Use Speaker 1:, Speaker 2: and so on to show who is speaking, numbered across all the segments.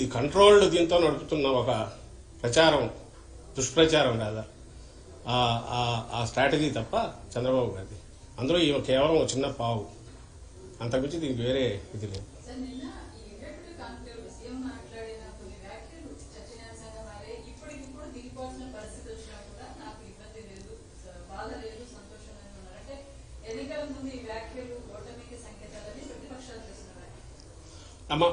Speaker 1: ఈ కంట్రోల్డ్ దీంతో నడుపుతున్న ఒక ప్రచారం, దుష్ప్రచారం కాదా ఆ స్ట్రాటజీ తప్ప చంద్రబాబు గారిది. అందులో ఈ కేవలం ఒక చిన్న పావు, అంతకుమించి దీనికి వేరే ఇది లేదు. అమ్మ,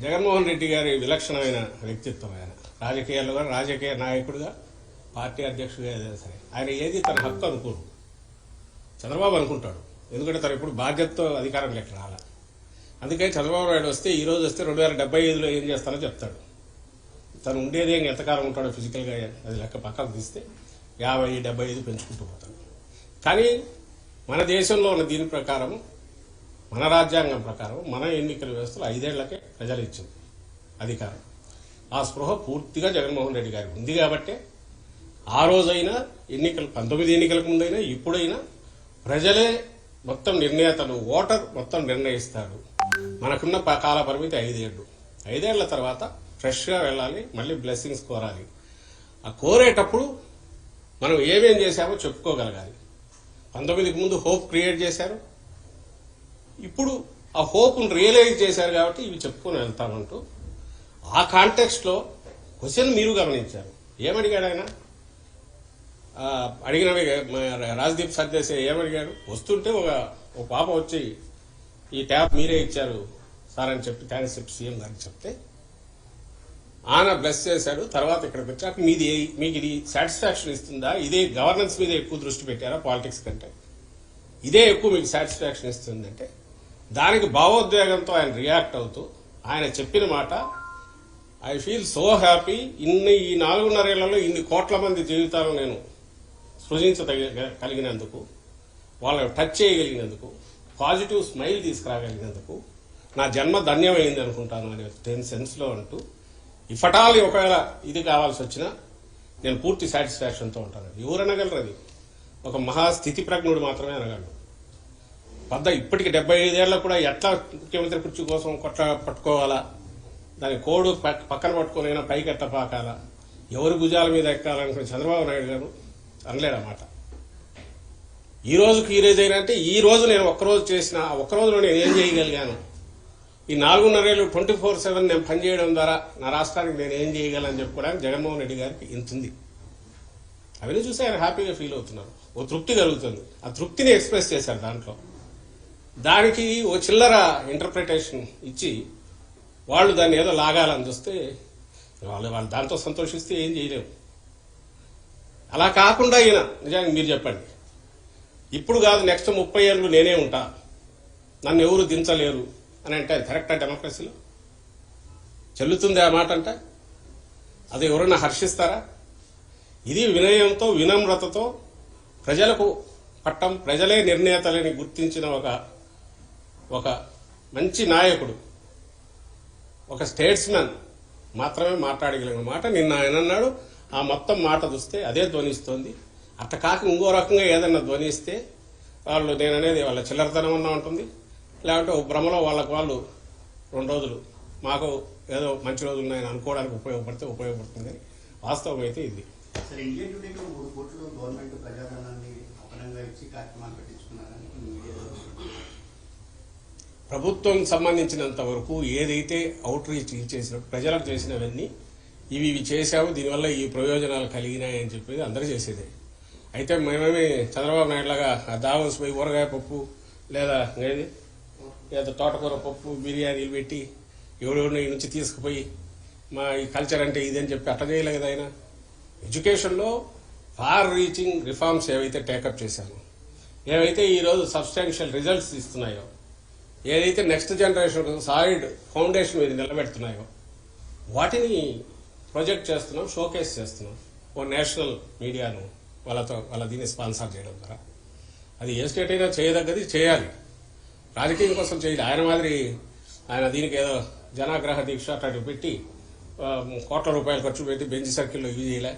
Speaker 1: జగన్మోహన్ రెడ్డి గారి విలక్షణమైన వ్యక్తిత్వం. ఆయన రాజకీయాలుగా, రాజకీయ నాయకుడిగా, పార్టీ అధ్యక్షుడిగా ఏదైనా సరే ఆయన ఏది తన హక్కు అనుకోరు. చంద్రబాబు అనుకుంటాడు, ఎందుకంటే తను ఇప్పుడు బాధ్యతతో అధికారం లెక్క రాల. అందుకే చంద్రబాబు నాయుడు వస్తే, ఈ రోజు వస్తే 2075లో ఏం చేస్తానో చెప్తాడు. తను ఉండేది ఎంతకాలం ఉంటాడో ఫిజికల్గా అది లెక్క పక్కకు తీస్తే 50, 75 పెంచుకుంటూ పోతాడు. కానీ మన దేశంలో ఉన్న దీని ప్రకారం, మన రాజ్యాంగం ప్రకారం, మన ఎన్నికల వ్యవస్థలో 5 ఏళ్లకే ప్రజలు ఇచ్చింది అధికారం. ఆ స్పృహ పూర్తిగా జగన్మోహన్ రెడ్డి గారికి ఉంది కాబట్టి ఆ రోజైనా ఎన్నికలు, 19 ఎన్నికలకు ముందైనా ఇప్పుడైనా ప్రజలే మొత్తం నిర్ణేతలు, ఓటర్ మొత్తం నిర్ణయిస్తాడు. మనకున్న కాల పరిమితి 5 ఏళ్ళు. 5 ఏళ్ల తర్వాత ఫ్రెష్గా వెళ్ళాలి, మళ్ళీ బ్లెస్సింగ్స్ కోరాలి. ఆ కోరేటప్పుడు మనం ఏమేం చేశామో చెప్పుకోగలగాలి. 19కి ముందు హోప్ క్రియేట్ చేశారు, ఇప్పుడు ఆ హోప్ను రియలైజ్ చేశారు కాబట్టి ఇవి చెప్పుకొని వెళ్తామంటూ ఆ కాంటెక్స్ట్లో క్వశ్చన్ మీరు గమనించారు. ఏమడిగాడు ఆయన? అడిగినవి రాజ్దీప్ సర్దేశ్ ఏమడిగాడు? వస్తుంటే ఒక పాప వచ్చి ఈ ట్యాబ్ మీరే ఇచ్చారు సార్ అని చెప్పి థ్యాంక్స్ చెప్పి సీఎం గారికి చెప్తే ఆయన బ్లెస్ చేశాడు. తర్వాత ఇక్కడికి వచ్చాక మీకు ఇది సాటిస్ఫాక్షన్ ఇస్తుందా? ఇదే గవర్నెన్స్ మీద ఎక్కువ దృష్టి పెట్టారా పాలిటిక్స్ కంటే? ఇదే ఎక్కువ మీకు సాటిస్ఫాక్షన్ ఇస్తుందంటే దానికి భావోద్వేగంతో ఆయన రియాక్ట్ అవుతూ ఆయన చెప్పిన మాట, ఐ ఫీల్ సో హ్యాపీ, ఈ 4.5 ఏళ్లలో ఇన్ని కోట్ల మంది జీవితాలను నేను సృజించగలిగినందుకు, వాళ్ళని టచ్ చేయగలిగినందుకు, పాజిటివ్ స్మైల్ తీసుకురాగలిగినందుకు నా జన్మ ధన్యమైంది అనుకుంటాను అనే 10 సెన్స్లో అంటూ, ఇఫటాలి ఒకవేళ ఇది కావాల్సి వచ్చినా నేను పూర్తి సాటిస్ఫాక్షన్తో ఉంటాను. ఎవరు అనగలరు? అది ఒక మహాస్థితి ప్రజ్ఞుడు మాత్రమే అనగలరు. ఇప్పటికి 75 ఏళ్ళకు కూడా ఎట్లా ముఖ్యమంత్రి కుర్చీ కోసం పట్టుకోవాలా, దాని కోడు పక్కన పట్టుకోనైనా పైకి ఎట్లా పాకాలా, ఎవరి భుజాల మీద ఎక్కాలనుకున్న చంద్రబాబు నాయుడు గారు అనలేడన్నమాట. ఈ రోజుకి ఈ రోజు అయినా అంటే, ఈ రోజు నేను ఒక్కరోజు చేసిన ఒక్కరోజులో నేను ఏం చేయగలిగాను, ఈ 4.5 ఏళ్ళు 24/7 నేను పనిచేయడం ద్వారా నా రాష్ట్రానికి నేను ఏం చేయగలను చెప్పుకోవడానికి జగన్మోహన్ రెడ్డి గారికి ఇంతుంది. అవన్నీ చూసి ఆయన హ్యాపీగా ఫీల్ అవుతున్నారు. ఓ తృప్తి కలుగుతుంది. ఆ తృప్తిని ఎక్స్ప్రెస్ చేశారు దాంట్లో. దానికి ఓ చిల్లర ఇంటర్ప్రిటేషన్ ఇచ్చి వాళ్ళు దాన్ని ఏదో లాగాలని చూస్తే వాళ్ళు దాంతో సంతోషిస్తే ఏం చేయలేము. అలా కాకుండా ఈయన నిజానికి మీరు చెప్పండి, ఇప్పుడు కాదు నెక్స్ట్ 30 ఏళ్ళు నేనే ఉంటా, నన్ను ఎవరు దించలేరు అని అంటే అది కరెక్టా? డెమోక్రసీలో చెల్లుతుంది ఆ మాట? అంటే అది ఎవరన్నా హర్షిస్తారా? ఇది వినయంతో, వినమ్రతతో ప్రజలకు పట్టం, ప్రజలే నిర్ణేతలని గుర్తించిన ఒక మంచి నాయకుడు, ఒక స్టేట్స్మెన్ మాత్రమే మాట్లాడగలిగిన మాట నిన్న ఆయన అన్నాడు. ఆ మొత్తం మాట చూస్తే అదే ధ్వనిస్తోంది. అట్ట కాక ఇంకో రకంగా ఏదన్నా ధ్వనిస్తే వాళ్ళు, నేననేది వాళ్ళ చిల్లరతనం అన్నా ఉంటుంది, లేకపోతే ఒక భ్రమలో వాళ్ళు 2 రోజులు మాకు ఏదో మంచి రోజులు ఉన్నాయని అనుకోవడానికి ఉపయోగపడుతుంది. వాస్తవం అయితే ఇది. ప్రభుత్వం సంబంధించినంత వరకు ఏదైతే అవుట్ రీచ్ చేసిన ప్రజలకు చేసినవన్నీ ఇవి చేశాము, దీనివల్ల ఈ ప్రయోజనాలు కలిగినాయని చెప్పేది అందరూ చేసేదే. అయితే మేమేమి చంద్రబాబు నాయుడు లాగా దావోస్ పోయి ఊరగాయ పప్పు లేదా ఏదో తోటకూర పప్పు బిర్యానీలు పెట్టి ఎవడెవడిని నుంచి తీసుకుపోయి మా ఈ కల్చర్ అంటే ఇదని చెప్పి అట్లా చేయలే కదా ఆయన. ఎడ్యుకేషన్లో ఫార్ రీచింగ్ రిఫార్మ్స్ ఏవైతే టేకప్ చేశామో, ఏవైతే ఈరోజు సబ్స్టాన్షియల్ రిజల్ట్స్ ఇస్తున్నాయో, ఏదైతే నెక్స్ట్ జనరేషన్ సాలిడ్ ఫౌండేషన్ మీద నిలబెడుతున్నాయో వాటిని ప్రొజెక్ట్ చేస్తున్నాం, షోకేస్ చేస్తున్నాం. ఓ నేషనల్ మీడియాను వాళ్ళ దీన్ని స్పాన్సర్ చేయడం ద్వారా అది ఏ స్టేట్ అయినా చేయదగ్గది, చేయాలి. రాజకీయం కోసం చేయాలి. ఆయన మాదిరి ఆయన దీనికి ఏదో జనాగ్రహ దీక్ష అట్లాంటివి పెట్టి కోట్ల రూపాయలు ఖర్చు పెట్టి బెంచ్ సర్కిల్లో ఇవి చేయలే.